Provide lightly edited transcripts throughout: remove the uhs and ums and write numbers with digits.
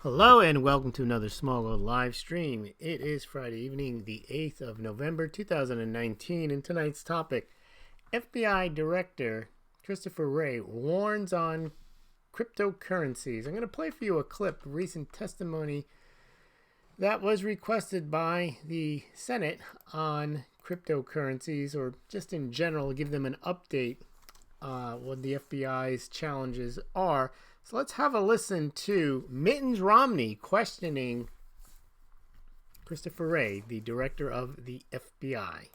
Hello and welcome to another Smaulgld live stream. It is Friday evening, the 8th of November, 2019, and tonight's topic, FBI Director Christopher Wray warns on cryptocurrencies. I'm going to play for you a clip of recent testimony that was requested by the Senate on cryptocurrencies, or just in general, give them an update what the FBI's challenges are. So let's have a listen to Mittens Romney questioning Christopher Wray, the director of the FBI.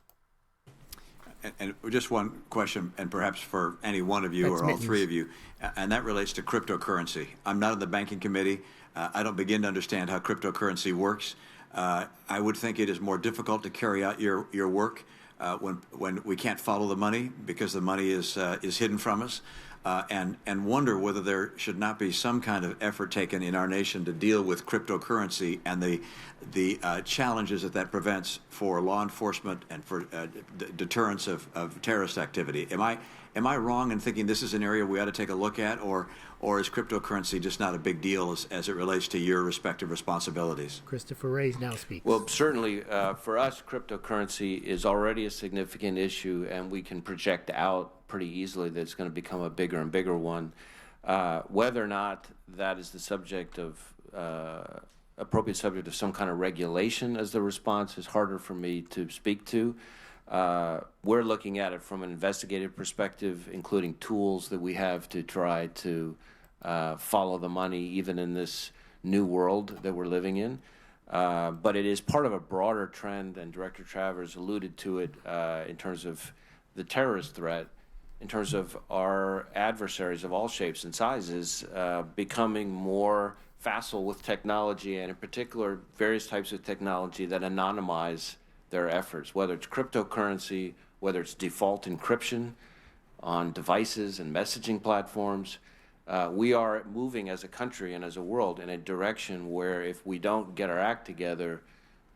And just one question, and perhaps for any one of you or all three of you, and that relates to cryptocurrency. I'm not in the banking committee. I don't begin to understand how cryptocurrency works. I would think it is more difficult to carry out your work when we can't follow the money because the money is hidden from us. And wonder whether there should not be some kind of effort taken in our nation to deal with cryptocurrency and the challenges that prevents for law enforcement and for deterrence of terrorist activity. Am I wrong in thinking this is an area we ought to take a look at, or is cryptocurrency just not a big deal as it relates to your respective responsibilities? Christopher Wray now speaks. Well, certainly for us, cryptocurrency is already a significant issue, and we can project out pretty easily that it's going to become a bigger and bigger one. Whether or not that is the subject of appropriate subject of some kind of regulation as the response is harder for me to speak to. We're looking at it from an investigative perspective, including tools that we have to try to follow the money, even in this new world that we're living in. But it is part of a broader trend, and Director Travers alluded to it in terms of the terrorist threat, in terms of our adversaries of all shapes and sizes becoming more facile with technology, and in particular various types of technology that anonymize their efforts, whether it's cryptocurrency, whether it's default encryption on devices and messaging platforms. We are moving as a country and as a world in a direction where if we don't get our act together,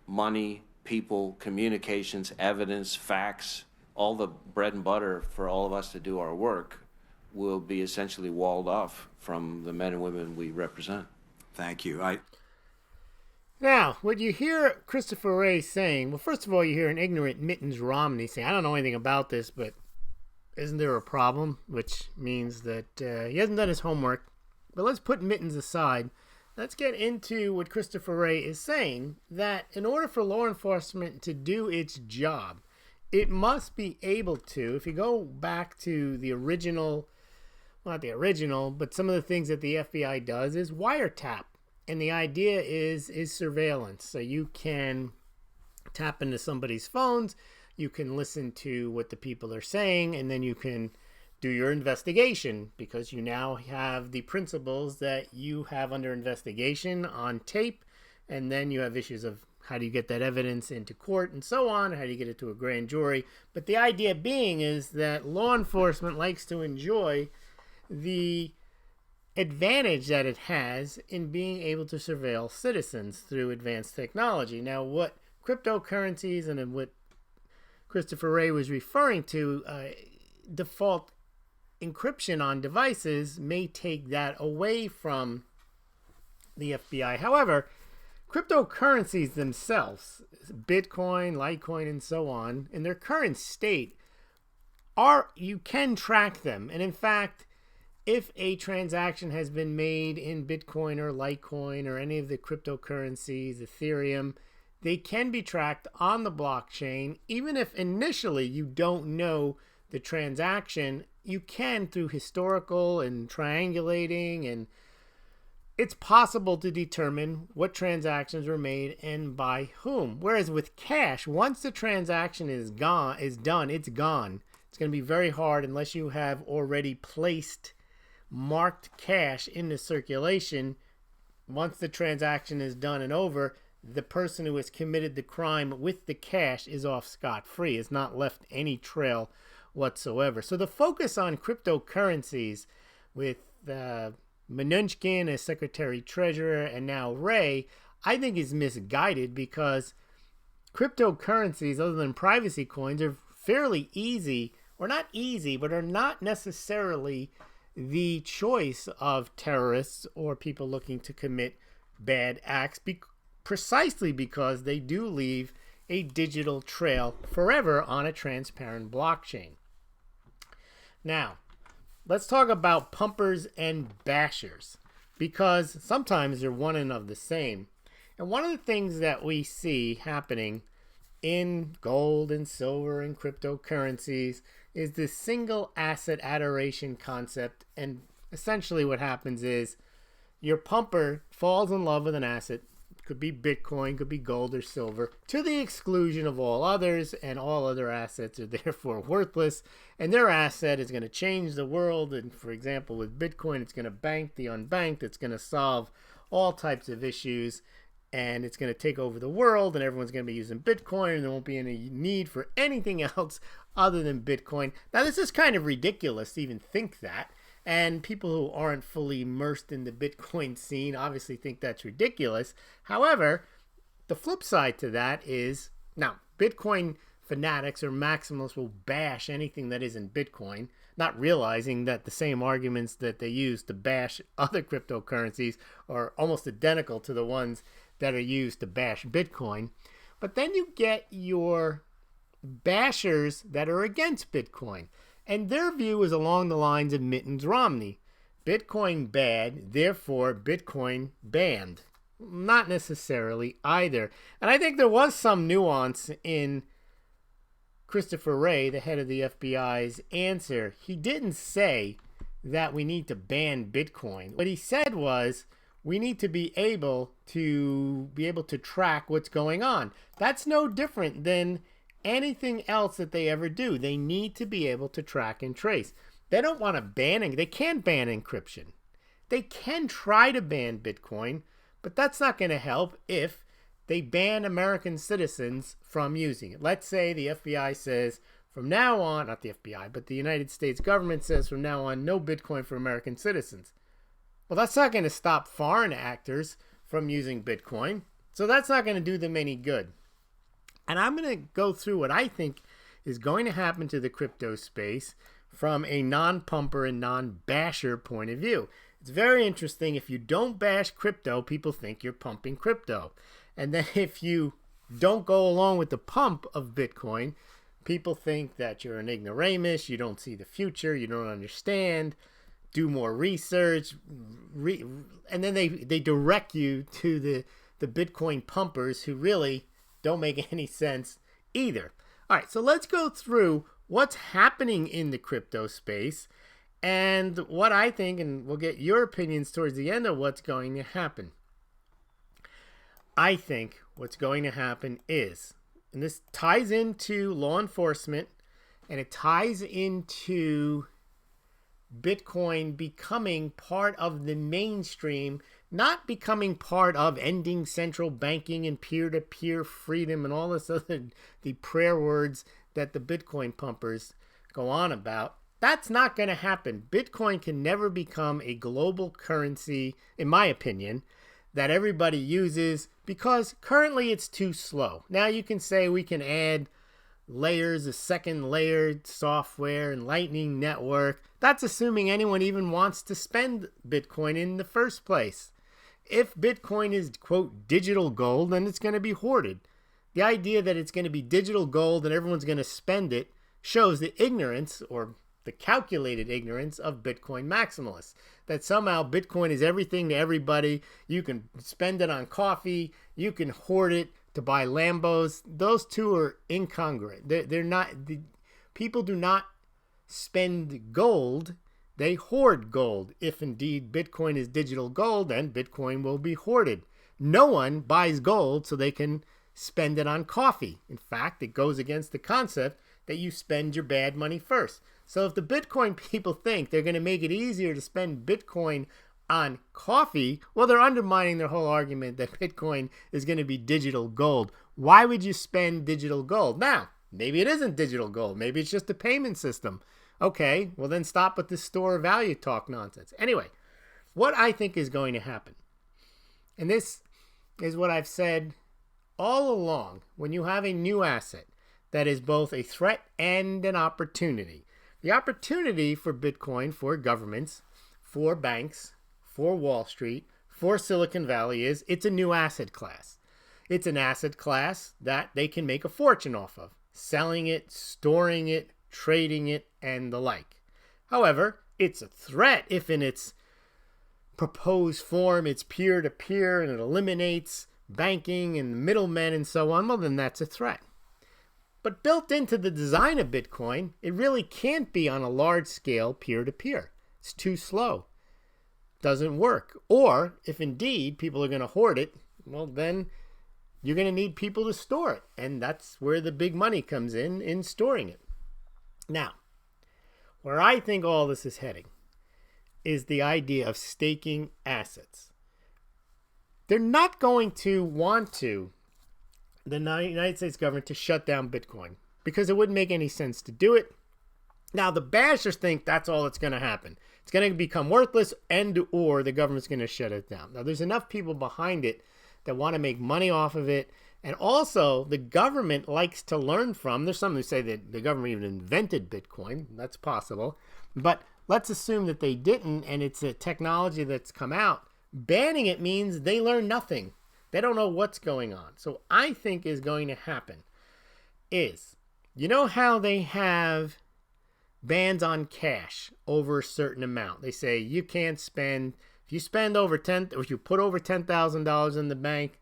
money, people, communications, evidence, facts, all the bread and butter for all of us to do our work will be essentially walled off from the men and women we represent. Thank you. Now, what you hear Christopher Wray saying, well, first of all, you hear an ignorant Mittens Romney saying, I don't know anything about this, but isn't there a problem? Which means that he hasn't done his homework. But let's put Mittens aside. Let's get into what Christopher Wray is saying, that in order for law enforcement to do its job, it must be able to, if you go back to the original, well, not the original, but some of the things that the FBI does is wiretap. And the idea is surveillance. So you can tap into somebody's phones, you can listen to what the people are saying, and then you can do your investigation because you now have the principles that you have under investigation on tape, and then you have issues of how do you get that evidence into court and so on, how do you get it to a grand jury. But the idea being is that law enforcement likes to enjoy the advantage that it has in being able to surveil citizens through advanced technology. Now, what cryptocurrencies and what Christopher Wray was referring to, default encryption on devices may take that away from the FBI. However, cryptocurrencies themselves, Bitcoin, Litecoin, and so on, in their current state, you can track them. And in fact, if a transaction has been made in Bitcoin or Litecoin or any of the cryptocurrencies, Ethereum, they can be tracked on the blockchain. Even if initially you don't know the transaction, you can through historical and triangulating, and it's possible to determine what transactions were made and by whom. Whereas with cash, once the transaction is done, it's gone. It's going to be very hard unless you have already placed marked cash into circulation. Once the transaction is done and over, the person who has committed the crime with the cash is off scot-free. It's not left any trail whatsoever. So the focus on cryptocurrencies with Mnuchin as Secretary Treasurer and now Wray, I think is misguided, because cryptocurrencies, other than privacy coins, are fairly easy, or not easy, but are not necessarily the choice of terrorists or people looking to commit bad acts precisely because they do leave a digital trail forever on a transparent blockchain. Now, let's talk about pumpers and bashers, because sometimes they're one and of the same. And one of the things that we see happening in gold and silver and cryptocurrencies is this single asset adoration concept. And essentially what happens is your pumper falls in love with an asset. Could be Bitcoin, could be gold or silver, to the exclusion of all others, and all other assets are therefore worthless, and their asset is going to change the world. And for example, with Bitcoin, it's going to bank the unbanked, it's going to solve all types of issues, and it's going to take over the world, and everyone's going to be using Bitcoin, and there won't be any need for anything else other than Bitcoin. Now, this is kind of ridiculous to even think that. And people who aren't fully immersed in the Bitcoin scene obviously think that's ridiculous. However, the flip side to that is, now, Bitcoin fanatics or maximalists will bash anything that isn't Bitcoin, not realizing that the same arguments that they use to bash other cryptocurrencies are almost identical to the ones that are used to bash Bitcoin. But then you get your bashers that are against Bitcoin. And their view is along the lines of Mittens Romney. Bitcoin bad, therefore Bitcoin banned. Not necessarily either. And I think there was some nuance in Christopher Wray, the head of the FBI's answer. He didn't say that we need to ban Bitcoin. What he said was we need to be able to track what's going on. That's no different than anything else that they ever do. They need to be able to track and trace. They don't want to ban it. They can't ban encryption. They can try to ban Bitcoin, but that's not going to help if they ban American citizens from using it. Let's say the FBI says from now on, not the FBI, but the United States government says from now on, no Bitcoin for American citizens. Well, that's not going to stop foreign actors from using Bitcoin, so that's not going to do them any good. And I'm going to go through what I think is going to happen to the crypto space from a non-pumper and non-basher point of view. It's very interesting. If you don't bash crypto, people think you're pumping crypto. And then if you don't go along with the pump of Bitcoin, people think that you're an ignoramus, you don't see the future, you don't understand, do more research, and then they direct you to the Bitcoin pumpers who really don't make any sense either. All right, so let's go through what's happening in the crypto space and what I think, and we'll get your opinions towards the end of what's going to happen. I think what's going to happen is, and this ties into law enforcement, and it ties into Bitcoin becoming part of the mainstream, not becoming part of ending central banking and peer-to-peer freedom and all this other, the prayer words that the Bitcoin pumpers go on about. That's not going to happen. Bitcoin can never become a global currency, in my opinion, that everybody uses because currently it's too slow. Now you can say we can add layers, a second layered software and Lightning Network. That's assuming anyone even wants to spend Bitcoin in the first place. If Bitcoin is, quote, digital gold, then it's going to be hoarded. The idea that it's going to be digital gold and everyone's going to spend it shows the ignorance, or the calculated ignorance, of Bitcoin maximalists. That somehow Bitcoin is everything to everybody. You can spend it on coffee. You can hoard it to buy Lambos. Those two are incongruent. They're not. People do not spend gold. They hoard gold. If indeed Bitcoin is digital gold, then Bitcoin will be hoarded. No one buys gold so they can spend it on coffee. In fact, it goes against the concept that you spend your bad money first. So if the Bitcoin people think they're going to make it easier to spend Bitcoin on coffee, well, they're undermining their whole argument that Bitcoin is going to be digital gold. Why would you spend digital gold? Now, maybe it isn't digital gold. Maybe it's just a payment system. Okay, well then stop with this store value talk nonsense. Anyway, what I think is going to happen, and this is what I've said all along, when you have a new asset that is both a threat and an opportunity. The opportunity for Bitcoin, for governments, for banks, for Wall Street, for Silicon Valley is it's a new asset class. It's an asset class that they can make a fortune off of, selling it, storing it, trading it, and the like. However, it's a threat if in its proposed form it's peer-to-peer and it eliminates banking and middlemen and so on. Well, then that's a threat. But built into the design of Bitcoin, it really can't be on a large scale peer-to-peer. It's too slow. Doesn't work. Or if indeed people are going to hoard it, well, then you're going to need people to store it. And that's where the big money comes in storing it. Now, where I think all this is heading is the idea of staking assets. They're not going to want the United States government to shut down Bitcoin because it wouldn't make any sense to do it. Now, the bashers think that's all that's going to happen. It's going to become worthless or the government's going to shut it down. Now, there's enough people behind it that want to make money off of it. And also, the government likes to learn from. There's some who say that the government even invented Bitcoin. That's possible. But let's assume that they didn't, and it's a technology that's come out. Banning it means they learn nothing. They don't know what's going on. So I think is going to happen is, you know how they have bans on cash over a certain amount? They say you can't spend, if you spend over or if you put over $10,000 in the bank,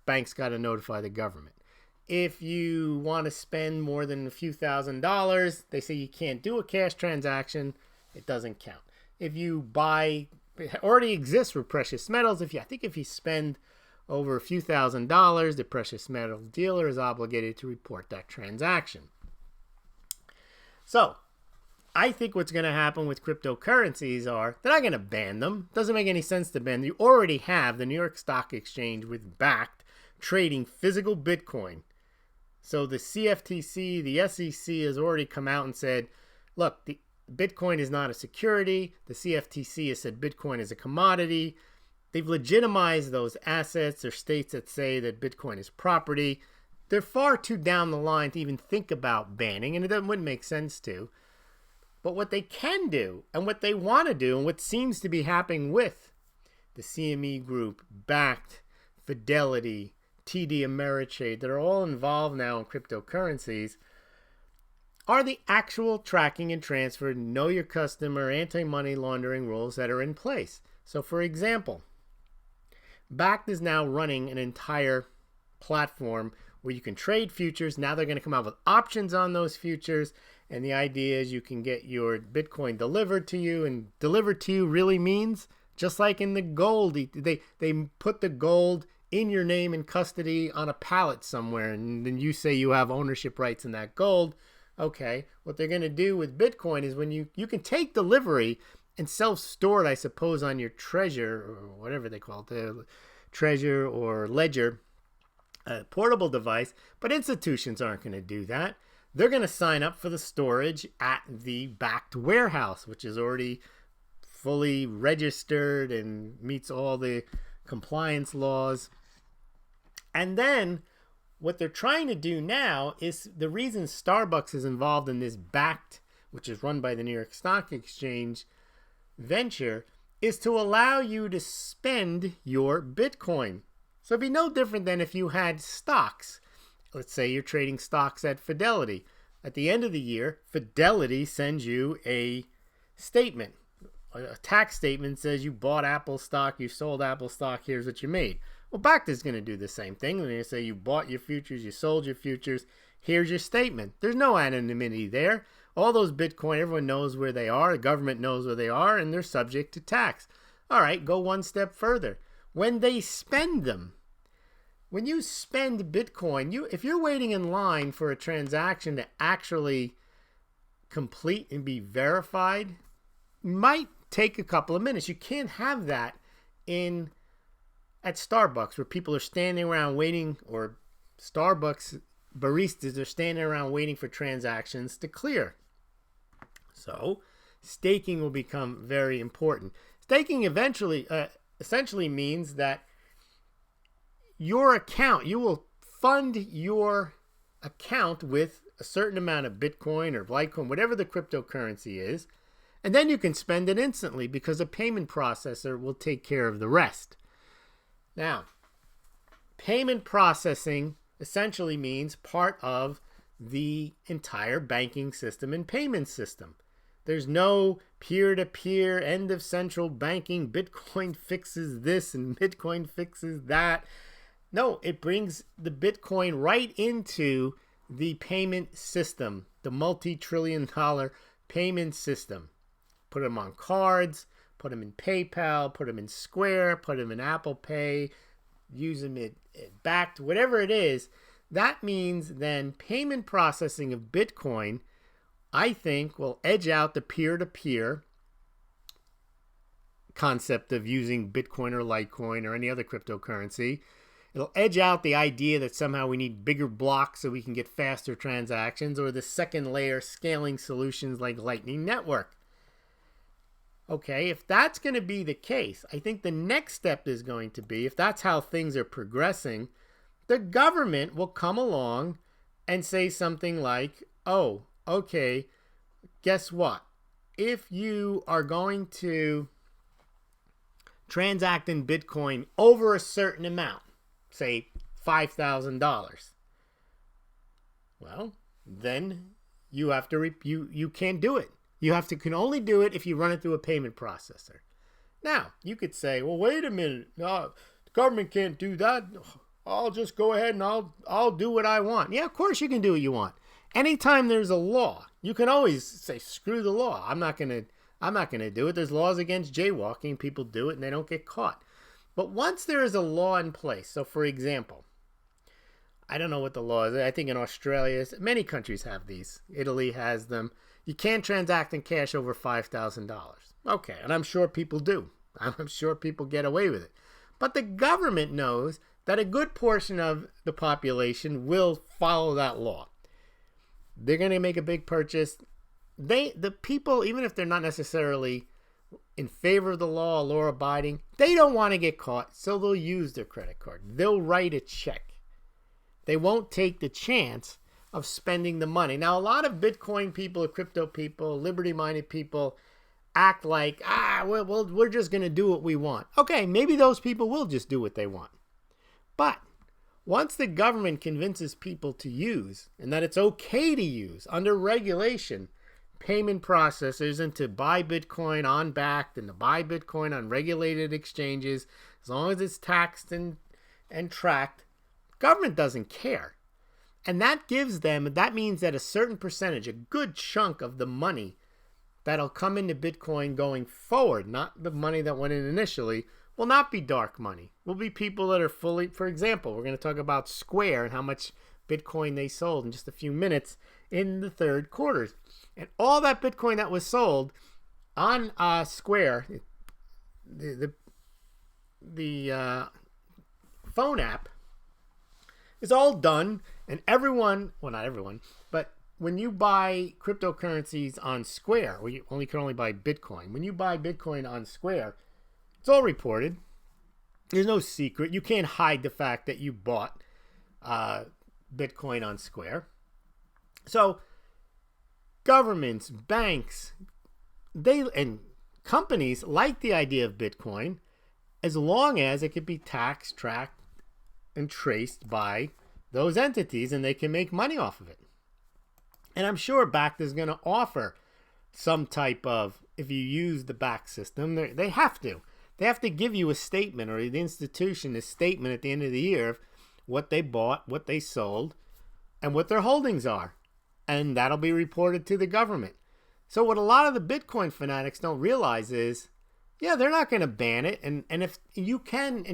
bank's got to notify the government. If you want to spend more than a few $1,000s, they say you can't do a cash transaction. It doesn't count. If you buy, it already exists for precious metals. I think if you spend over a few $1,000s, the precious metal dealer is obligated to report that transaction. So, I think what's going to happen with cryptocurrencies are they're not going to ban them. Doesn't make any sense to ban them. You already have the New York Stock Exchange with Bakkt trading physical Bitcoin. So the CFTC, the SEC has already come out and said, look, the Bitcoin is not a security. The CFTC has said Bitcoin is a commodity. They've legitimized those assets. There are states that say that Bitcoin is property. They're far too down the line to even think about banning, and it wouldn't make sense to. But what they can do, and what they want to do, and what seems to be happening with the CME Group, Bakkt, Fidelity, TD Ameritrade, that are all involved now in cryptocurrencies, are the actual tracking and transfer, know your customer, anti-money laundering rules that are in place. So, for example, Bakkt is now running an entire platform where you can trade futures. Now they're going to come out with options on those futures. And the idea is you can get your Bitcoin delivered to you. And delivered to you really means, just like in the gold, they put the gold in your name in custody on a pallet somewhere. And then you say you have ownership rights in that gold. Okay, what they're going to do with Bitcoin is when you can take delivery and self-store it, I suppose, on your Treasure, or whatever they call it, the Treasure or Ledger, portable device, but institutions aren't going to do that. They're going to sign up for the storage at the Bakkt warehouse, which is already fully registered and meets all the compliance laws. And then what they're trying to do now is, the reason Starbucks is involved in this Bakkt, which is run by the New York Stock Exchange venture, is to allow you to spend your Bitcoin. So it'd be no different than if you had stocks. Let's say you're trading stocks at Fidelity. At the end of the year, Fidelity sends you a statement. A tax statement says you bought Apple stock, you sold Apple stock, here's what you made. Well, Bakkt is going to do the same thing. They're going to say you bought your futures, you sold your futures, here's your statement. There's no anonymity there. All those Bitcoin, everyone knows where they are, the government knows where they are, and they're subject to tax. All right, go one step further. When they spend them, when you spend Bitcoin, if you're waiting in line for a transaction to actually complete and be verified, it might take a couple of minutes. You can't have that at Starbucks, where people are standing around waiting, or Starbucks baristas are standing around waiting for transactions to clear. So staking will become very important. Staking essentially means that your account, you will fund your account with a certain amount of Bitcoin or Litecoin, whatever the cryptocurrency is, And then you can spend it instantly because a payment processor will take care of the rest. Now, payment processing essentially means part of the entire banking system and payment system. There's no peer-to-peer, end of central banking, Bitcoin fixes this and Bitcoin fixes that. No, it brings the Bitcoin right into the payment system, the multi-trillion-dollar payment system. Put them on cards, put them in PayPal, put them in Square, put them in Apple Pay, use them at Backed, whatever it is. That means then payment processing of Bitcoin, I think, will edge out the peer-to-peer concept of using Bitcoin or Litecoin or any other cryptocurrency. It'll edge out the idea that somehow we need bigger blocks so we can get faster transactions, or the second layer scaling solutions like Lightning Network. Okay, if that's going to be the case, I think the next step is going to be, if that's how things are progressing, the government will come along and say something like, oh, okay, guess what? If you are going to transact in Bitcoin over a certain amount, say $5,000, well, then you have to you can't do it. You can only do it if you run it through a payment processor. Now, you could say, well, wait a minute. No, the government can't do that. I'll just go ahead and I'll do what I want. Yeah, of course you can do what you want. Anytime there's a law, you can always say, screw the law. I'm not gonna do it. There's laws against jaywalking. People do it and they don't get caught. But once there is a law in place, so for example, I don't know what the law is. I think in Australia, many countries have these. Italy has them. You can't transact in cash over $5,000. Okay, and I'm sure people do. I'm sure people get away with it. But the government knows that a good portion of the population will follow that law. They're going to make a big purchase. The people, even if they're not necessarily in favor of the law, law-abiding, they don't want to get caught, so they'll use their credit card. They'll write a check. They won't take the chance of spending the money. Now, a lot of Bitcoin people, crypto people, liberty-minded people act like, we're just going to do what we want. Okay, maybe those people will just do what they want. But once the government convinces people to use, and that it's okay to use under regulation, payment processors, and to buy Bitcoin on Backed and to buy Bitcoin on regulated exchanges, as long as it's taxed and tracked, government doesn't care. And that means that a certain percentage, a good chunk of the money that'll come into Bitcoin going forward, not the money that went in initially, will not be dark money. Will be people that are fully, for example, we're going to talk about Square and how much Bitcoin they sold in just a few minutes in the third quarter. And all that Bitcoin that was sold on Square, the phone app, is all done. And everyone, well, not everyone, but when you buy cryptocurrencies on Square, where you can only buy Bitcoin, when you buy Bitcoin on Square, it's all reported. There's no secret. You can't hide the fact that you bought Bitcoin on Square. So governments, banks, and companies like the idea of Bitcoin as long as it could be taxed, tracked, and traced by those entities, and they can make money off of it. And I'm sure Backed is going to offer some type of, if you use the Backed system, they have to. They have to give you a statement, or the institution a statement at the end of the year of what they bought, what they sold, and what their holdings are. And that'll be reported to the government. So what a lot of the Bitcoin fanatics don't realize is, yeah, they're not going to ban it. And if you can,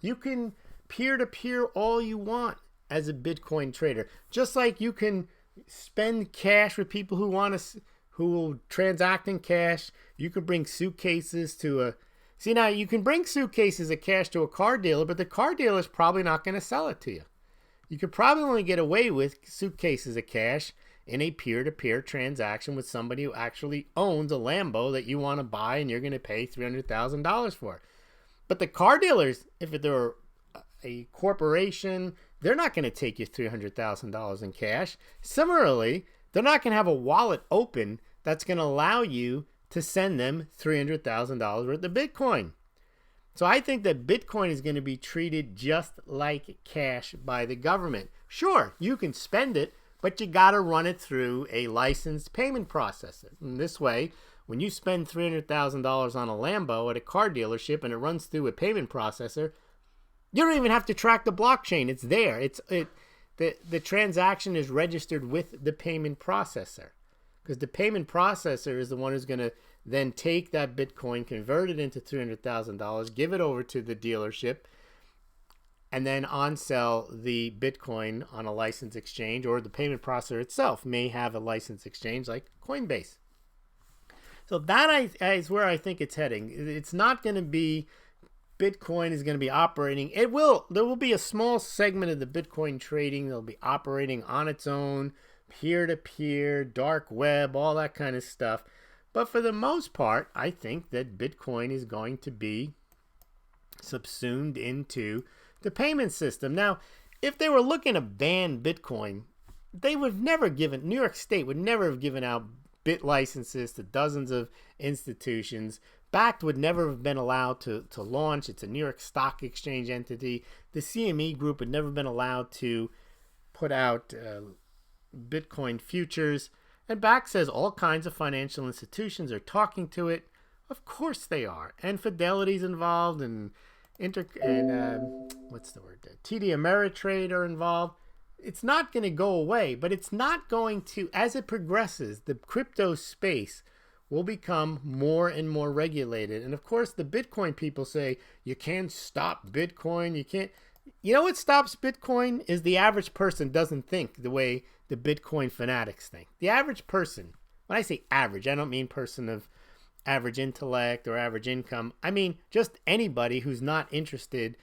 you can peer-to-peer all you want as a Bitcoin trader. Just like you can spend cash with people who will transact in cash. You can bring suitcases now you can bring suitcases of cash to a car dealer, but the car dealer is probably not going to sell it to you. You could probably only get away with suitcases of cash in a peer-to-peer transaction with somebody who actually owns a Lambo that you want to buy and you're going to pay $300,000 for. But the car dealers, if they're a corporation, they're not going to take you $300,000 in cash. Similarly, they're not going to have a wallet open that's going to allow you to send them $300,000 worth of Bitcoin. So I think that Bitcoin is going to be treated just like cash by the government. Sure, you can spend it, but you got to run it through a licensed payment processor. And this way, when you spend $300,000 on a Lambo at a car dealership and it runs through a payment processor, you don't even have to track the blockchain. It's there. The transaction is registered with the payment processor, because the payment processor is the one who's going to then take that Bitcoin, convert it into $300,000, give it over to the dealership, and then on-sell the Bitcoin on a license exchange, or the payment processor itself may have a license exchange like Coinbase. So that is where I think it's heading. It's not going to be Bitcoin is going to be operating. There will be a small segment of the Bitcoin trading that'll be operating on its own, peer-to-peer, dark web, all that kind of stuff. But for the most part, I think that Bitcoin is going to be subsumed into the payment system. Now, if they were looking to ban Bitcoin, they would have never given, New York State would never have given out bit licenses to dozens of institutions. Bakkt would never have been allowed to launch. It's a New York Stock Exchange entity. The CME Group had never been allowed to put out Bitcoin futures. And Bakkt says all kinds of financial institutions are talking to it. Of course they are. And Fidelity's involved, and what's the word? TD Ameritrade are involved. It's not going to go away, but it's not going to, as it progresses, the crypto space will become more and more regulated. And of course, the Bitcoin people say, you can't stop Bitcoin. You can't. You know what stops Bitcoin is the average person doesn't think the way the Bitcoin fanatics think. The average person, when I say average, I don't mean person of average intellect or average income. I mean just anybody who's not interested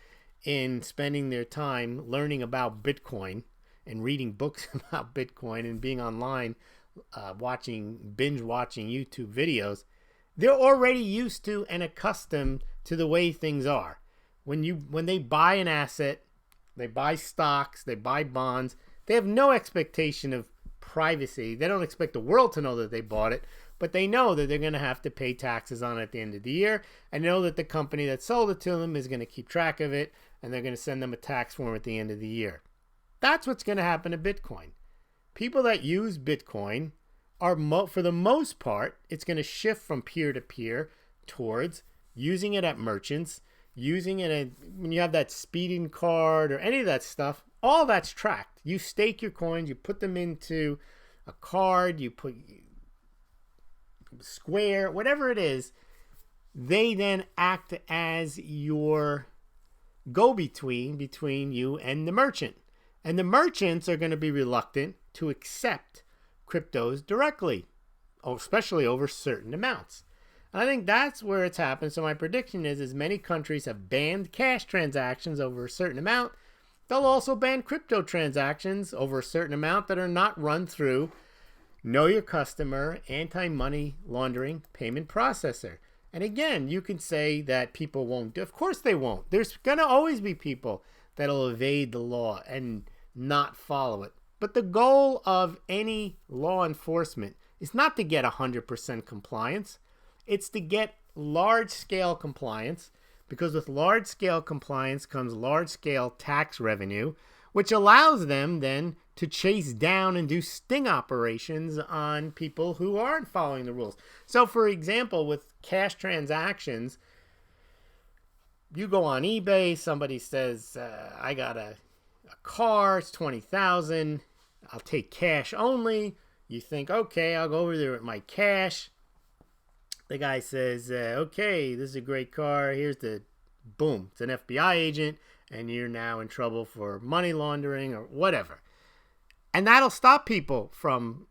in spending their time learning about Bitcoin and reading books about Bitcoin and being online, binge watching YouTube videos. They're already used to and accustomed to the way things are. When they buy an asset, they buy stocks, they buy bonds, they have no expectation of privacy. They don't expect the world to know that they bought it, but they know that they're going to have to pay taxes on it at the end of the year, and know that the company that sold it to them is going to keep track of it, and they're going to send them a tax form at the end of the year. That's what's going to happen to Bitcoin. People that use Bitcoin are, for the most part, it's going to shift from peer-to-peer towards using it at merchants, using it when you have that speeding card or any of that stuff. All that's tracked. You stake your coins, you put them into a card, you put Square, whatever it is. They then act as your go-between between you and the merchant. And the merchants are going to be reluctant to accept cryptos directly, especially over certain amounts. And I think that's where it's happened. So my prediction is many countries have banned cash transactions over a certain amount, they'll also ban crypto transactions over a certain amount that are not run through Know Your Customer, anti-money laundering payment processor. And again, you can say that people won't. Of course they won't. There's going to always be people that'll evade the law and not follow it. But the goal of any law enforcement is not to get 100% compliance. It's to get large-scale compliance, because with large-scale compliance comes large-scale tax revenue, which allows them then to chase down and do sting operations on people who aren't following the rules. So, for example, with cash transactions, you go on eBay, somebody says, I got a car, it's $20,000, I'll take cash only. You think, okay, I'll go over there with my cash. The guy says, okay, this is a great car. Here's the, boom, it's an FBI agent, and you're now in trouble for money laundering or whatever. And that'll stop people from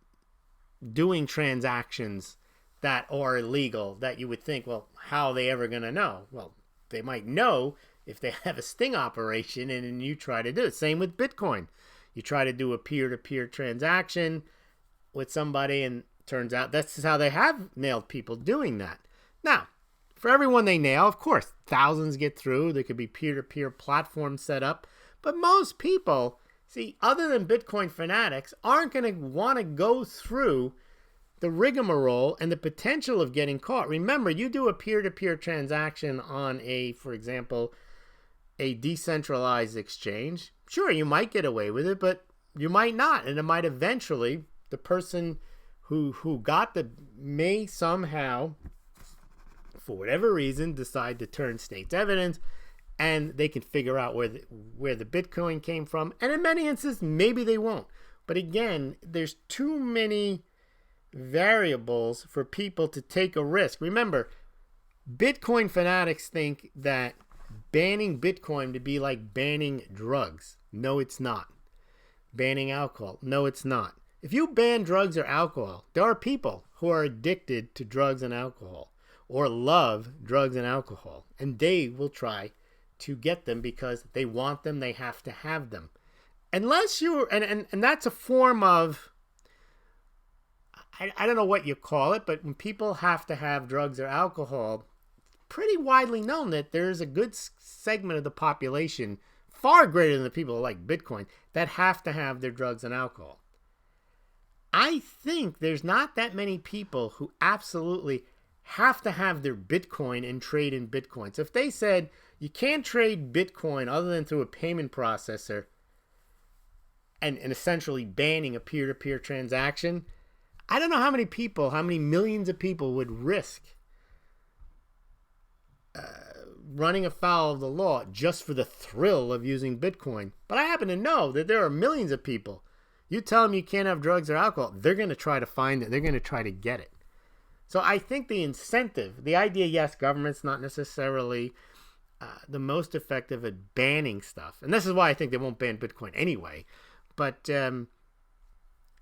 doing transactions that are illegal, that you would think, well, how are they ever going to know? Well, they might know if they have a sting operation and you try to do it. Same with Bitcoin. You try to do a peer-to-peer transaction with somebody, and turns out that's how they have nailed people doing that. Now, for everyone they nail, of course, thousands get through. There could be peer-to-peer platforms set up. But most people, see, other than Bitcoin fanatics, aren't going to want to go through the rigmarole and the potential of getting caught. Remember, you do a peer-to-peer transaction on for example, a decentralized exchange. Sure, you might get away with it, but you might not. And it might eventually, the person who got may somehow, for whatever reason, decide to turn state's evidence, and they can figure out where the Bitcoin came from. And in many instances, maybe they won't. But again, there's too many variables for people to take a risk. Remember, Bitcoin fanatics think that banning Bitcoin to be like banning drugs. No, it's not. Banning alcohol. No, it's not. If you ban drugs or alcohol, there are people who are addicted to drugs and alcohol or love drugs and alcohol, and they will try to get them because they want them, they have to have them. Unless you're, and that's a form of, I don't know what you call it, but when people have to have drugs or alcohol, pretty widely known that there's a good segment of the population, far greater than the people who like Bitcoin, that have to have their drugs and alcohol. I think there's not that many people who absolutely have to have their Bitcoin and trade in Bitcoin. So if they said you can't trade Bitcoin other than through a payment processor and essentially banning a peer-to-peer transaction, I don't know how many millions of people would risk running afoul of the law just for the thrill of using Bitcoin. But I happen to know that there are millions of people. You tell them you can't have drugs or alcohol, they're going to try to find it. They're going to try to get it. So I think the incentive, the idea, yes, government's not necessarily the most effective at banning stuff. And this is why I think they won't ban Bitcoin anyway. But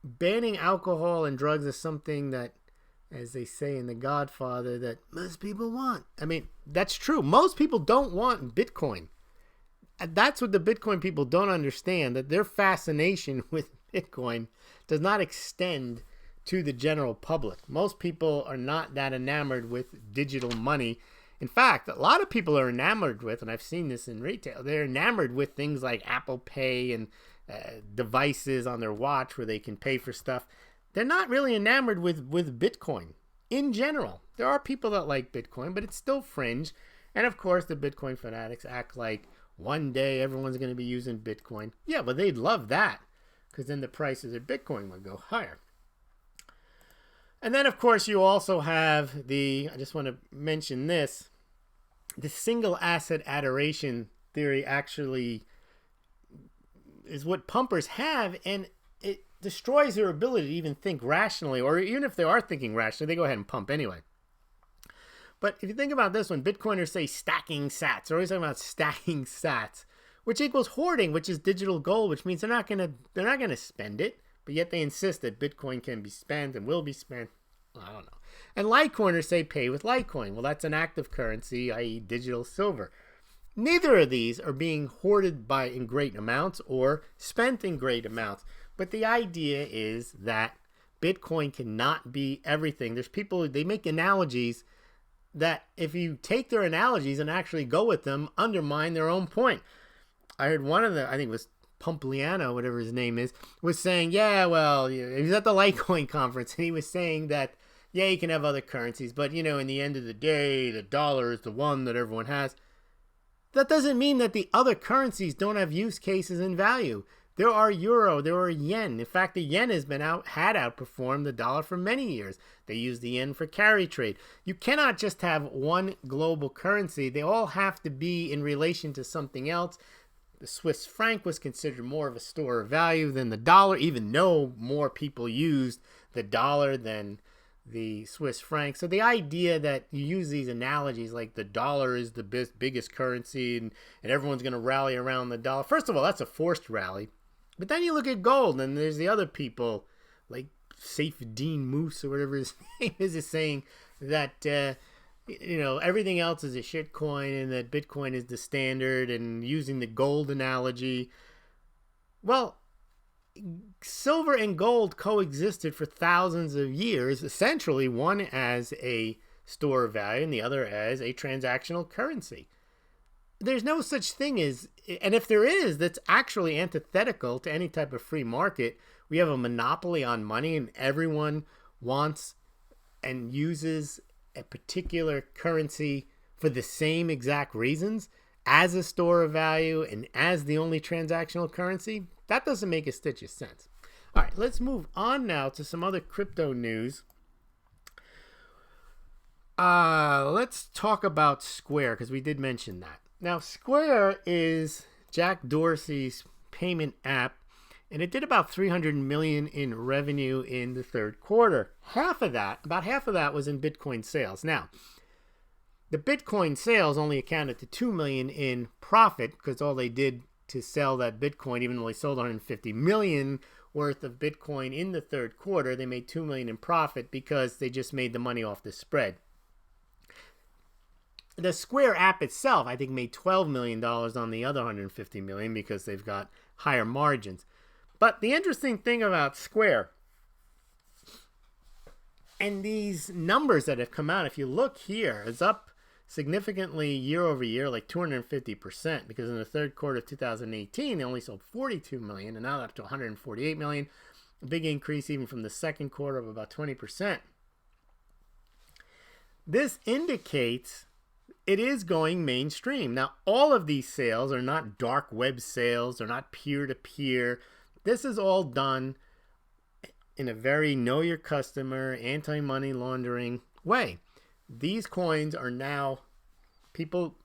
banning alcohol and drugs is something that, as they say in The Godfather, that most people want. I mean, that's true. Most people don't want Bitcoin. That's what the Bitcoin people don't understand, that their fascination with Bitcoin does not extend to the general public. Most people are not that enamored with digital money. In fact, a lot of people are enamored with, and I've seen this in retail, they're enamored with things like Apple Pay and devices on their watch where they can pay for stuff. They're not really enamored with Bitcoin in general. There are people that like Bitcoin, but it's still fringe. And of course, the Bitcoin fanatics act like one day everyone's going to be using Bitcoin. Yeah, but they'd love that because then the prices of Bitcoin would go higher. And then, of course, you also have I just want to mention this, the single asset adoration theory actually is what pumpers have, and it destroys their ability to even think rationally, or even if they are thinking rationally, they go ahead and pump anyway. But if you think about this one, Bitcoiners say stacking sats. They're always talking about stacking sats, which equals hoarding, which is digital gold, which means they're not gonna spend it, but yet they insist that Bitcoin can be spent and will be spent. I don't know. And Litecoiners say pay with Litecoin. Well, that's an active currency, i.e. digital silver. Neither of these are being hoarded in great amounts or spent in great amounts. But the idea is that Bitcoin cannot be everything. There's people, they make analogies that if you take their analogies and actually go with them, undermine their own point. I heard one of I think it was Pompliano, whatever his name is, was saying, yeah, well, he was at the Litecoin conference, and he was saying that, yeah, you can have other currencies, but, in the end of the day, the dollar is the one that everyone has. That doesn't mean that the other currencies don't have use cases and value. There are euro, there are yen. In fact, the yen had outperformed the dollar for many years. They use the yen for carry trade. You cannot just have one global currency. They all have to be in relation to something else. The Swiss franc was considered more of a store of value than the dollar, even though more people used the dollar than the Swiss franc. So the idea that you use these analogies like the dollar is the biggest currency and everyone's going to rally around the dollar. First of all, that's a forced rally. But then you look at gold, and there's the other people like Saifedean Moose or whatever his name is saying that everything else is a shit coin and that Bitcoin is the standard, and using the gold analogy. Well, silver and gold coexisted for thousands of years, essentially one as a store of value and the other as a transactional currency. There's no such thing as, and if there is, that's actually antithetical to any type of free market. We have a monopoly on money, and everyone wants and uses a particular currency for the same exact reasons as a store of value and as the only transactional currency, that doesn't make a stitch of sense. All right, let's move on now to some other crypto news. Let's talk about Square, because we did mention that. Now, Square is Jack Dorsey's payment app, and it did about $300 million in revenue in the third quarter. About half of that was in Bitcoin sales. Now, the Bitcoin sales only accounted to $2 million in profit, because all they did to sell that Bitcoin, even though they sold $150 million worth of Bitcoin in the third quarter, they made $2 million in profit because they just made the money off the spread. The Square app itself, I think, made $12 million on the other $150 million because they've got higher margins. But the interesting thing about Square and these numbers that have come out, if you look here, is up significantly year over year, like 250%, because in the third quarter of 2018, they only sold 42 million, and now they're up to 148 million. A big increase even from the second quarter of about 20%. This indicates it is going mainstream. Now, all of these sales are not dark web sales. They're not peer-to-peer. This is all done in a very know your customer, anti-money laundering way. These coins are now, people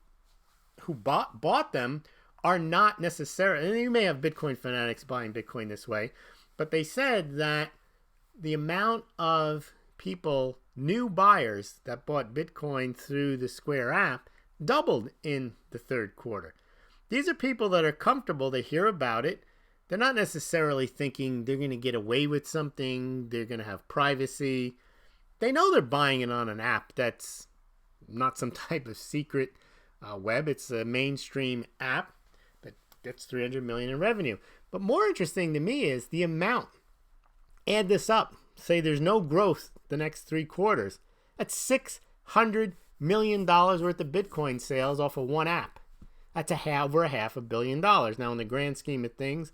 who bought them are not necessarily, and you may have Bitcoin fanatics buying Bitcoin this way, but they said that the amount of people, new buyers that bought Bitcoin through the Square app doubled in the third quarter. These are people that are comfortable. They hear about it. They're not necessarily thinking they're going to get away with something. They're going to have privacy. They know they're buying it on an app that's not some type of secret web. It's a mainstream app that gets $300 million in revenue. But more interesting to me is the amount. Add this up. Say there's no growth the next 3 quarters. That's $600 million worth of Bitcoin sales off of one app. That's over $500 million. Now, in the grand scheme of things,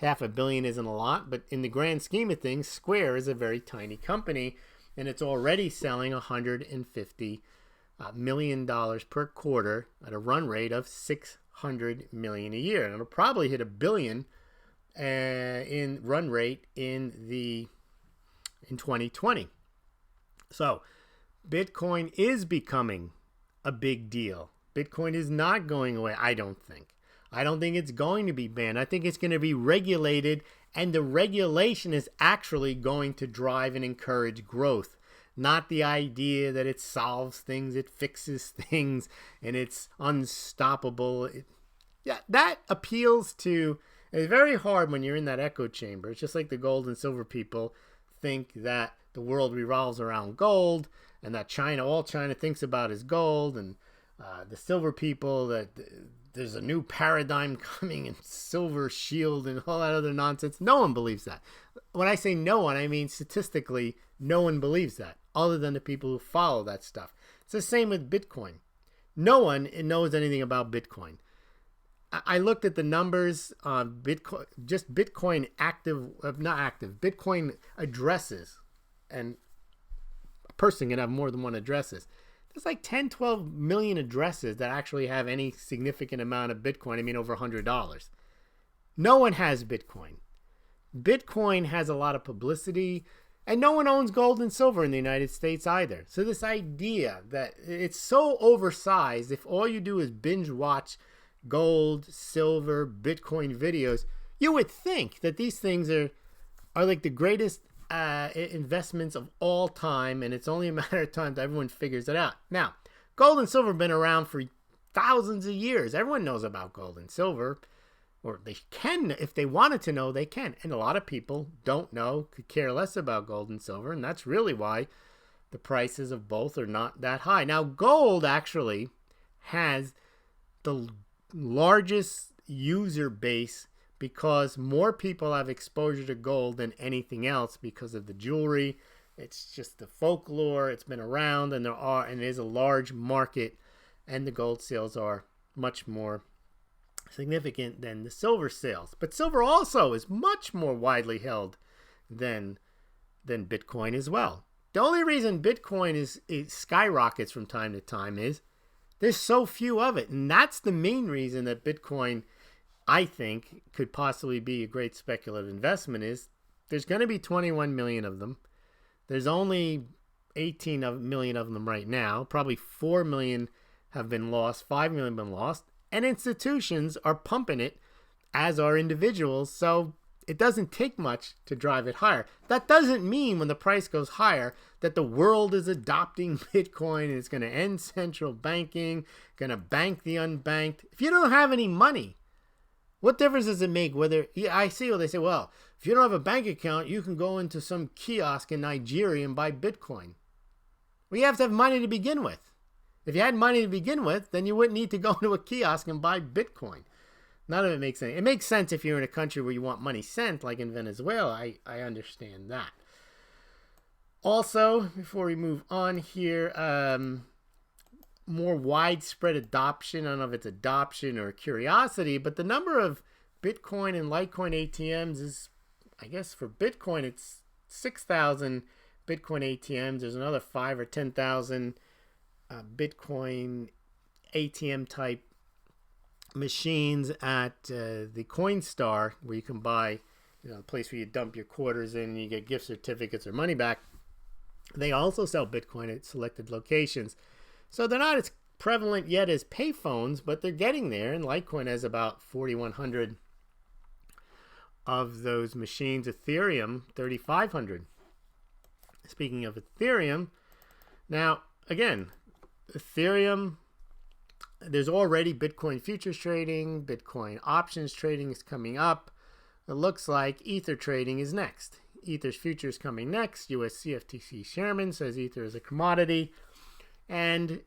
$500 million isn't a lot, but in the grand scheme of things, Square is a very tiny company, and it's already selling $150 million per quarter at a run rate of $600 million a year. And it'll probably hit $1 billion in run rate in 2020. So Bitcoin is becoming a big deal. Bitcoin is not going away, I don't think. I don't think it's going to be banned. I think it's going to be regulated, and the regulation is actually going to drive and encourage growth. Not the idea that it solves things, it fixes things, and it's unstoppable. That appeals to, it's very hard when you're in that echo chamber. It's just like the gold and silver people think that the world revolves around gold, and that all China thinks about is gold, and the silver people that there's a new paradigm coming and silver shield and all that other nonsense. No one believes that. When I say no one, I mean statistically, no one believes that other than the people who follow that stuff. It's the same with Bitcoin. No one knows anything about Bitcoin. I looked at the numbers on Bitcoin, just Bitcoin Bitcoin addresses, and a person can have more than one addresses. There's like 10, 12 million addresses that actually have any significant amount of Bitcoin. I mean, over $100. No one has Bitcoin. Bitcoin has a lot of publicity, and no one owns gold and silver in the United States either. So this idea that it's so oversized, if all you do is binge watch gold, silver, Bitcoin videos, you would think that these things are like the greatest investments of all time, and it's only a matter of time that everyone figures it out. Now, gold and silver have been around for thousands of years. Everyone knows about gold and silver, or they can, if they wanted to know, they can. And a lot of people don't know, could care less about gold and silver, and that's really why the prices of both are not that high. Now, gold actually has the largest user base because more people have exposure to gold than anything else because of the jewelry. It's just the folklore. It's been around, and it is a large market, and the gold sales are much more significant than the silver sales. But silver also is much more widely held than than Bitcoin as well. The only reason Bitcoin it skyrockets from time to time is there's so few of it. And that's the main reason that Bitcoin, I think, could possibly be a great speculative investment is there's going to be 21 million of them. There's only 18 million of them right now. Probably 4 million have been lost, 5 million have been lost. And institutions are pumping it, as are individuals. So it doesn't take much to drive it higher. That doesn't mean when the price goes higher that the world is adopting Bitcoin and it's going to end central banking, going to bank the unbanked. If you don't have any money, what difference does it make whether... I see what they say, well, if you don't have a bank account, you can go into some kiosk in Nigeria and buy Bitcoin. Well, you have to have money to begin with. If you had money to begin with, then you wouldn't need to go into a kiosk and buy Bitcoin. None of it makes sense. It makes sense if you're in a country where you want money sent, like in Venezuela. I understand that. Also, before we move on here, more widespread adoption. I don't know if it's adoption or curiosity, but the number of Bitcoin and Litecoin ATMs is, I guess for Bitcoin, it's 6,000 Bitcoin ATMs. There's another 5 or 10,000 Bitcoin ATM type machines at the Coinstar, where you can buy, a place where you dump your quarters in and you get gift certificates or money back. They also sell Bitcoin at selected locations. So they're not as prevalent yet as payphones, but they're getting there. And Litecoin has about 4,100 of those machines. Ethereum, 3,500. Speaking of Ethereum, now, again, Ethereum, there's already Bitcoin futures trading, Bitcoin options trading is coming up. It looks like Ether trading is next. Ether's futures coming next. US CFTC chairman says Ether is a commodity. And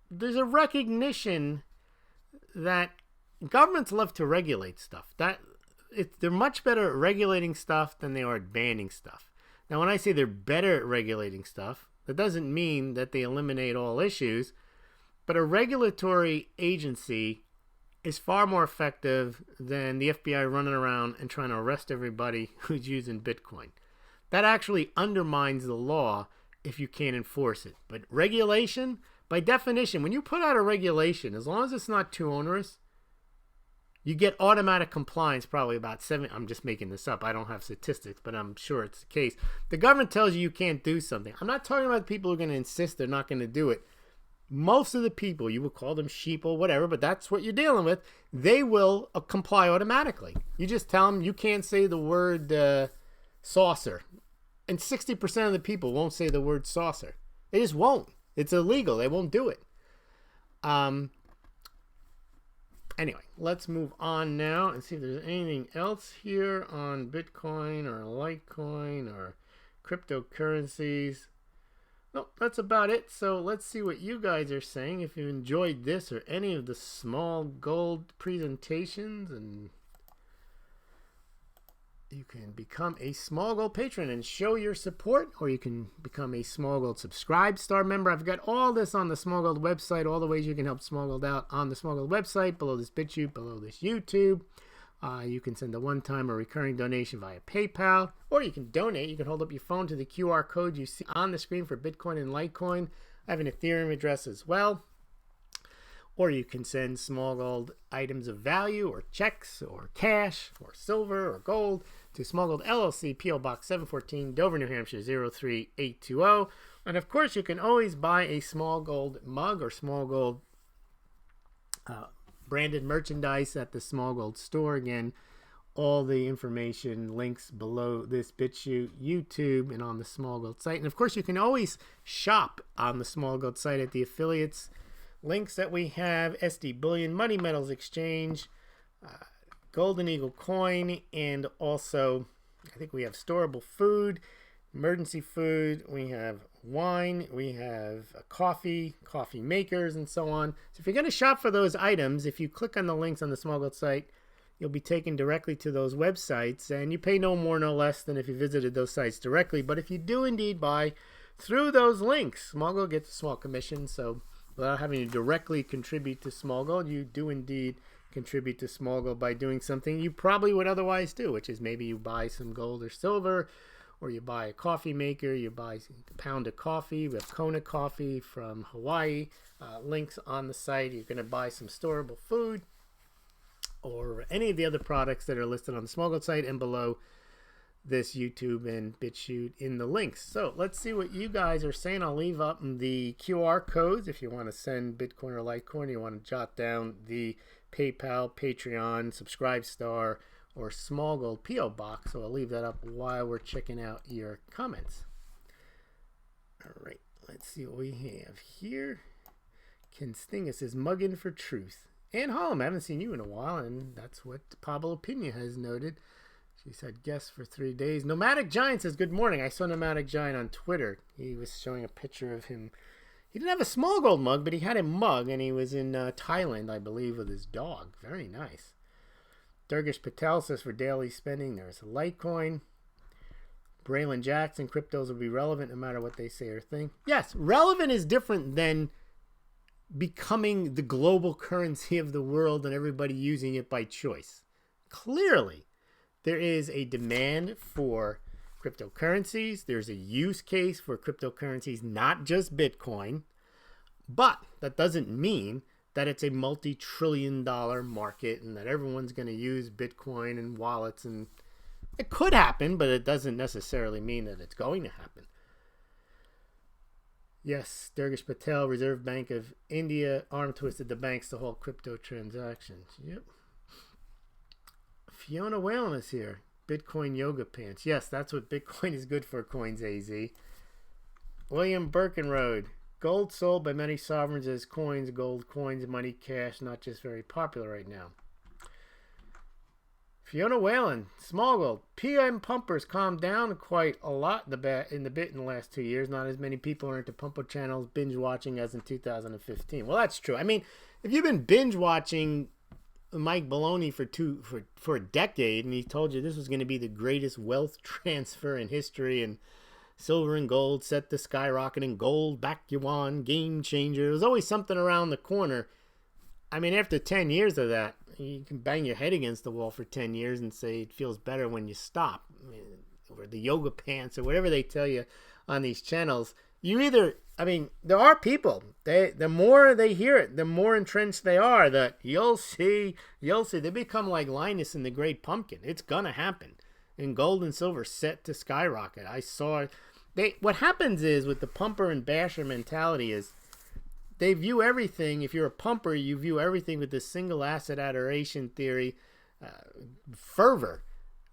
there's a recognition that governments love to regulate stuff. They're much better at regulating stuff than they are at banning stuff. Now, when I say they're better at regulating stuff, that doesn't mean that they eliminate all issues. But a regulatory agency is far more effective than the FBI running around and trying to arrest everybody who's using Bitcoin. That actually undermines the law if you can't enforce it. But regulation, by definition, when you put out a regulation, as long as it's not too onerous, you get automatic compliance probably about 7. I'm just making this up. I don't have statistics, but I'm sure it's the case. The government tells you can't do something. I'm not talking about the people who are going to insist they're not going to do it. Most of the people, you will call them sheep or whatever, but that's what you're dealing with. They will comply automatically. You just tell them you can't say the word saucer. And 60% of the people won't say the word saucer. They just won't. It's illegal. They won't do it. Anyway, let's move on now and see if there's anything else here on Bitcoin or Litecoin or cryptocurrencies. Nope, that's about it. So let's see what you guys are saying. If you enjoyed this or any of the Smaulgld presentations, and you can become a Smaulgld patron and show your support, or you can become a Smaulgld subscribe star member. I've got all this on the Smaulgld website, all the ways you can help Smaulgld out on the Smaulgld website, below this BitChute, below this YouTube. You can send a one-time or recurring donation via PayPal, or you can donate. You can hold up your phone to the QR code you see on the screen for Bitcoin and Litecoin. I have an Ethereum address as well. Or you can send Smaulgld items of value, or checks, or cash, or silver, or gold to Smaulgld LLC, P.O. Box 714, Dover, New Hampshire 03820. And of course, you can always buy a Smaulgld mug or Smaulgld branded merchandise at the Smaulgld store. Again, all the information, links below this BitChute, YouTube, and on the Smaulgld site. And of course, you can always shop on the Smaulgld site at the affiliates links that we have: SD Bullion, Money Metals Exchange, Golden Eagle Coin, and also I think we have storable food, emergency food, we have wine, we have coffee makers, and so on. So if you're going to shop for those items, if you click on the links on the Smaulgld site, you'll be taken directly to those websites, and you pay no more, no less than if you visited those sites directly. But if you do indeed buy through those links, Smaulgld gets a small commission. So without having to directly contribute to Smaulgld, you do indeed contribute to Smaulgld by doing something you probably would otherwise do, which is maybe you buy some gold or silver, or you buy a coffee maker, you buy a pound of coffee. We have Kona coffee from Hawaii. Links on the site. You're going to buy some storable food or any of the other products that are listed on the Smaulgld site and below this YouTube and BitChute in the links. So let's see what you guys are saying. I'll leave up the QR codes if you want to send Bitcoin or Litecoin. You want to jot down the PayPal, Patreon, Subscribestar, or Smaulgld P.O. Box. So I'll leave that up while we're checking out your comments. All right, let's see what we have here. Ken Stinger says, mugging for truth. Ann Hollum, I haven't seen you in a while, and that's what Pablo Pina has noted. She said, guest for 3 days. Nomadic Giant says, good morning. I saw Nomadic Giant on Twitter. He was showing a picture of him. He didn't have a Smaulgld mug, but he had a mug, and he was in Thailand, I believe, with his dog. Very nice. Durgesh Patel says, for daily spending, there's a Litecoin. Braylon Jackson, cryptos will be relevant no matter what they say or think. Yes, relevant is different than becoming the global currency of the world and everybody using it by choice. Clearly, there is a demand for cryptocurrencies. There's a use case for cryptocurrencies, not just Bitcoin. But that doesn't mean that it's a multi-trillion-dollar market and that everyone's going to use Bitcoin and wallets. And it could happen, but it doesn't necessarily mean that it's going to happen. Yes, Durgesh Patel, Reserve Bank of India, arm twisted the banks to hold crypto transactions. Yep. Fiona Whalen is here. Bitcoin yoga pants. Yes, that's what Bitcoin is good for, Coins AZ. William Birkenroad. Gold sold by many sovereigns as coins, gold coins, money, cash, not just very popular right now. Fiona Whalen, Smaulgld, PM pumpers calmed down quite a lot in the last 2 years. Not as many people are into pumper channels binge watching as in 2015. Well, that's true. I mean, if you've been binge watching Mike Baloney for a decade, and he told you this was going to be the greatest wealth transfer in history, and silver and gold set to skyrocket, and gold back yuan, game changer. There's always something around the corner. I mean, after 10 years of that, you can bang your head against the wall for 10 years and say it feels better when you stop. I mean, or the yoga pants or whatever they tell you on these channels. You either, I mean, there are people, the more they hear it, the more entrenched they are that you'll see. They become like Linus in The Great Pumpkin. It's going to happen. And gold and silver set to skyrocket. I saw it. What happens is with the pumper and basher mentality is they view everything. If you're a pumper, you view everything with this single asset adoration theory fervor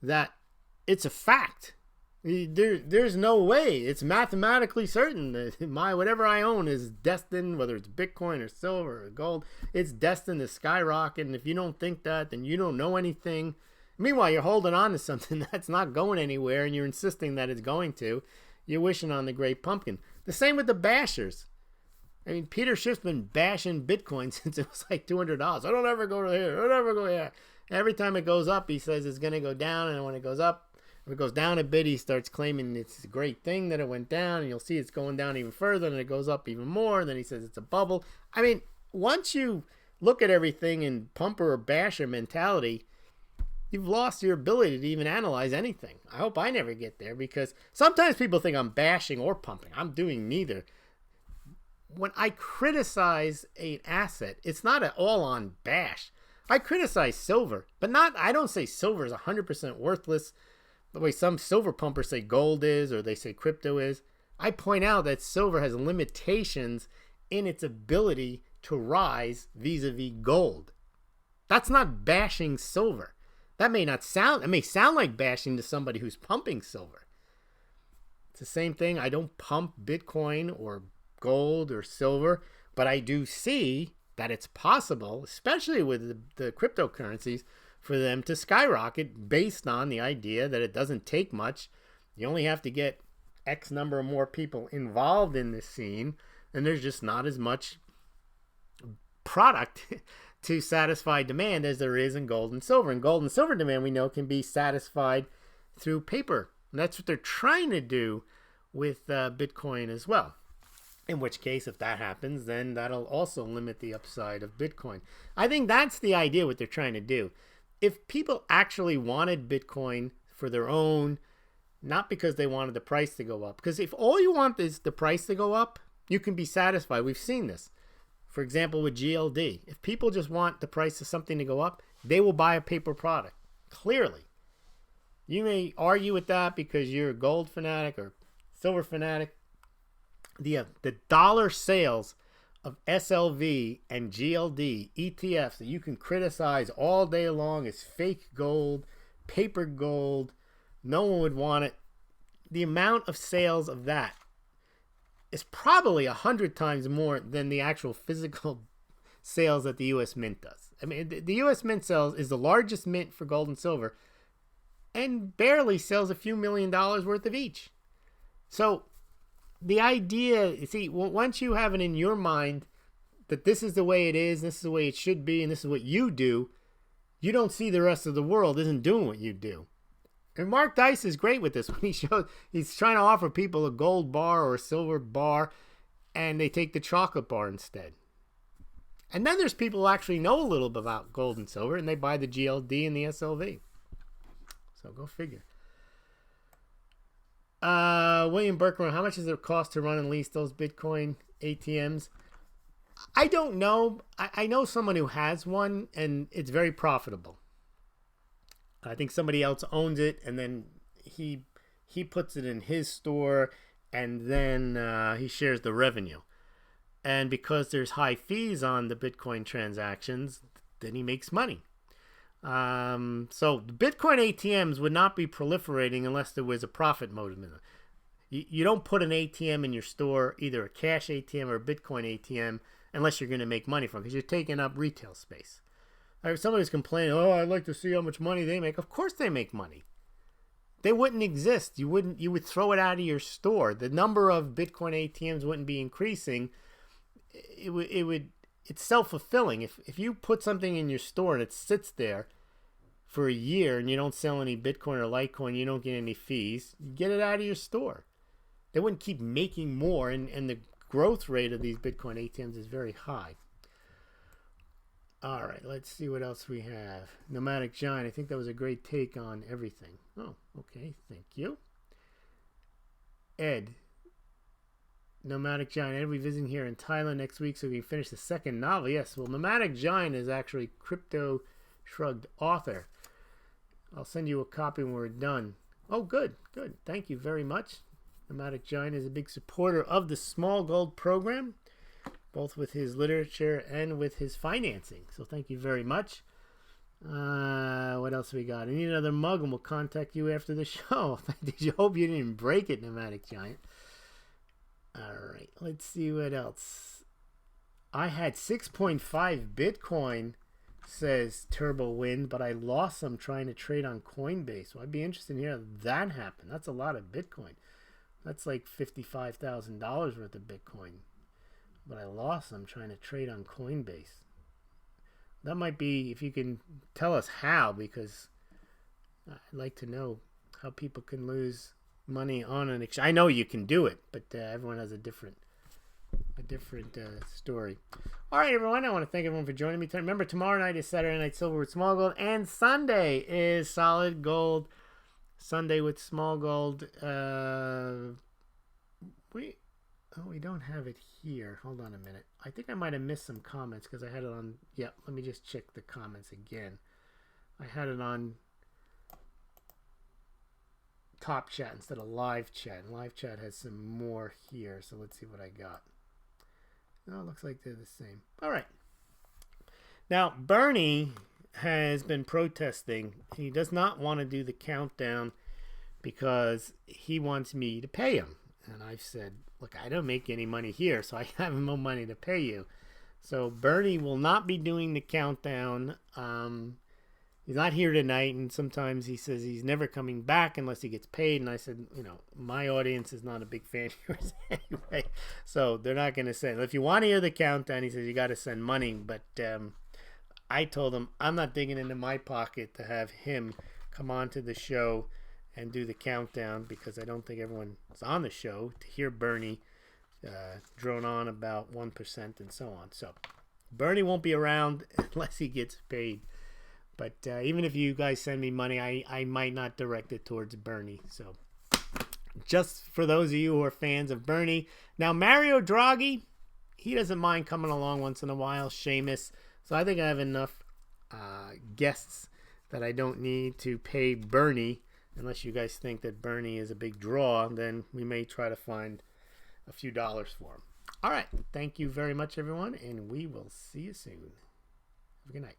that it's a fact. There's no way. It's mathematically certain that whatever I own is destined, whether it's Bitcoin or silver or gold, it's destined to skyrocket. And if you don't think that, then you don't know anything. Meanwhile, you're holding on to something that's not going anywhere, and you're insisting that it's going to. You're wishing on the Great Pumpkin. The same with the bashers. I mean, Peter Schiff's been bashing Bitcoin since it was like $200. I don't ever go here. I don't ever go here. Every time it goes up, he says it's going to go down. And when it goes up, if it goes down a bit, he starts claiming it's a great thing that it went down. And you'll see it's going down even further. And it goes up even more. And then he says it's a bubble. I mean, once you look at everything in pumper or basher mentality, you've lost your ability to even analyze anything. I hope I never get there, because sometimes people think I'm bashing or pumping. I'm doing neither. When I criticize an asset, it's not at all on bash. I criticize silver, but I don't say silver is 100% worthless the way some silver pumpers say gold is, or they say crypto is. I point out that silver has limitations in its ability to rise vis-a-vis gold. That's not bashing silver. It may sound like bashing to somebody who's pumping silver. It's the same thing. I don't pump Bitcoin or gold or silver, but I do see that it's possible, especially with the cryptocurrencies, for them to skyrocket based on the idea that it doesn't take much. You only have to get X number of more people involved in this scene, and there's just not as much product to satisfy demand as there is in gold and silver. And gold and silver demand, we know, can be satisfied through paper. And that's what they're trying to do with Bitcoin as well. In which case, if that happens, then that'll also limit the upside of Bitcoin. I think that's the idea, what they're trying to do. If people actually wanted Bitcoin for their own, not because they wanted the price to go up, because if all you want is the price to go up, you can be satisfied. We've seen this. For example, with GLD. If people just want the price of something to go up, they will buy a paper product. Clearly. You may argue with that because you're a gold fanatic or silver fanatic. The dollar sales of SLV and GLD ETFs that you can criticize all day long as fake gold, paper gold, no one would want it. The amount of sales of that is probably 100 times more than the actual physical sales that the U.S. Mint does. I mean, the U.S. Mint is the largest mint for gold and silver and barely sells a few $1 million worth of each. So the idea, see, once you have it in your mind that this is the way it is, this is the way it should be, and this is what you do, you don't see the rest of the world isn't doing what you do. And Mark Dice is great with this. When he's trying to offer people a gold bar or a silver bar, and they take the chocolate bar instead. And then there's people who actually know a little bit about gold and silver, and they buy the GLD and the SLV. So go figure. William Berkman, how much does it cost to run and lease those Bitcoin ATMs? I don't know. I know someone who has one, and it's very profitable. I think somebody else owns it, and then he puts it in his store, and then he shares the revenue. And because there's high fees on the Bitcoin transactions, then he makes money. So the Bitcoin ATMs would not be proliferating unless there was a profit motive in it. You don't put an ATM in your store, either a cash ATM or a Bitcoin ATM, unless you're going to make money from it, because you're taking up retail space. If somebody's complaining, oh, I'd like to see how much money they make. Of course they make money. They wouldn't exist. You would throw it out of your store. The number of Bitcoin ATMs wouldn't be increasing. It's self-fulfilling. If you put something in your store and it sits there for a year and you don't sell any Bitcoin or Litecoin, you don't get any fees, you get it out of your store. They wouldn't keep making more, and the growth rate of these Bitcoin ATMs is very high. All right, let's see what else we have. Nomadic Giant, I think that was a great take on everything. Oh, okay, thank you. Ed, Nomadic Giant, Ed, we're visiting here in Thailand next week so we can finish the second novel. Yes, well, Nomadic Giant is actually Crypto Shrugged author. I'll send you a copy when we're done. Oh, good. Thank you very much. Nomadic Giant is a big supporter of the Smaulgld program, both with his literature and with his financing. So thank you very much. What else we got? I need another mug, and we'll contact you after the show. Did you hope you didn't break it, Nomadic Giant? All right, let's see what else. I had 6.5 Bitcoin, says Turbo Wind, but I lost some trying to trade on Coinbase. Well, I'd be interested in hearing that happen. That's a lot of Bitcoin. That's like $55,000 worth of Bitcoin. But I lost some trying to trade on Coinbase. That might be, if you can tell us how, because I'd like to know how people can lose money on an exchange. I know you can do it, but everyone has a different story. All right, everyone. I want to thank everyone for joining me tonight. Remember, tomorrow night is Saturday Night Silver with Smaulgld, and Sunday is Solid Gold Sunday with Smaulgld. We don't have it here. Hold on a minute. I think I might have missed some comments because I had it on. Yeah, let me just check the comments again. I had it on Top Chat instead of Live Chat. And Live Chat has some more here, so let's see what I got. No, it looks like they're the same. All right. Now, Bernie has been protesting. He does not want to do the countdown because he wants me to pay him. And I've said, look, I don't make any money here, so I have no money to pay you. So Bernie will not be doing the countdown. He's not here tonight, and sometimes he says he's never coming back unless he gets paid. And I said, my audience is not a big fan of yours anyway, so they're not going to send. If you want to hear the countdown, he says you got to send money. But I told him I'm not digging into my pocket to have him come on to the show and do the countdown, because I don't think everyone is on the show to hear Bernie drone on about 1% and so on. So Bernie won't be around unless he gets paid. But even if you guys send me money, I might not direct it towards Bernie. So just for those of you who are fans of Bernie. Now, Mario Draghi, he doesn't mind coming along once in a while. Seamus. So I think I have enough guests that I don't need to pay Bernie. Unless you guys think that Bernie is a big draw, then we may try to find a few dollars for him. All right. Thank you very much, everyone, and we will see you soon. Have a good night.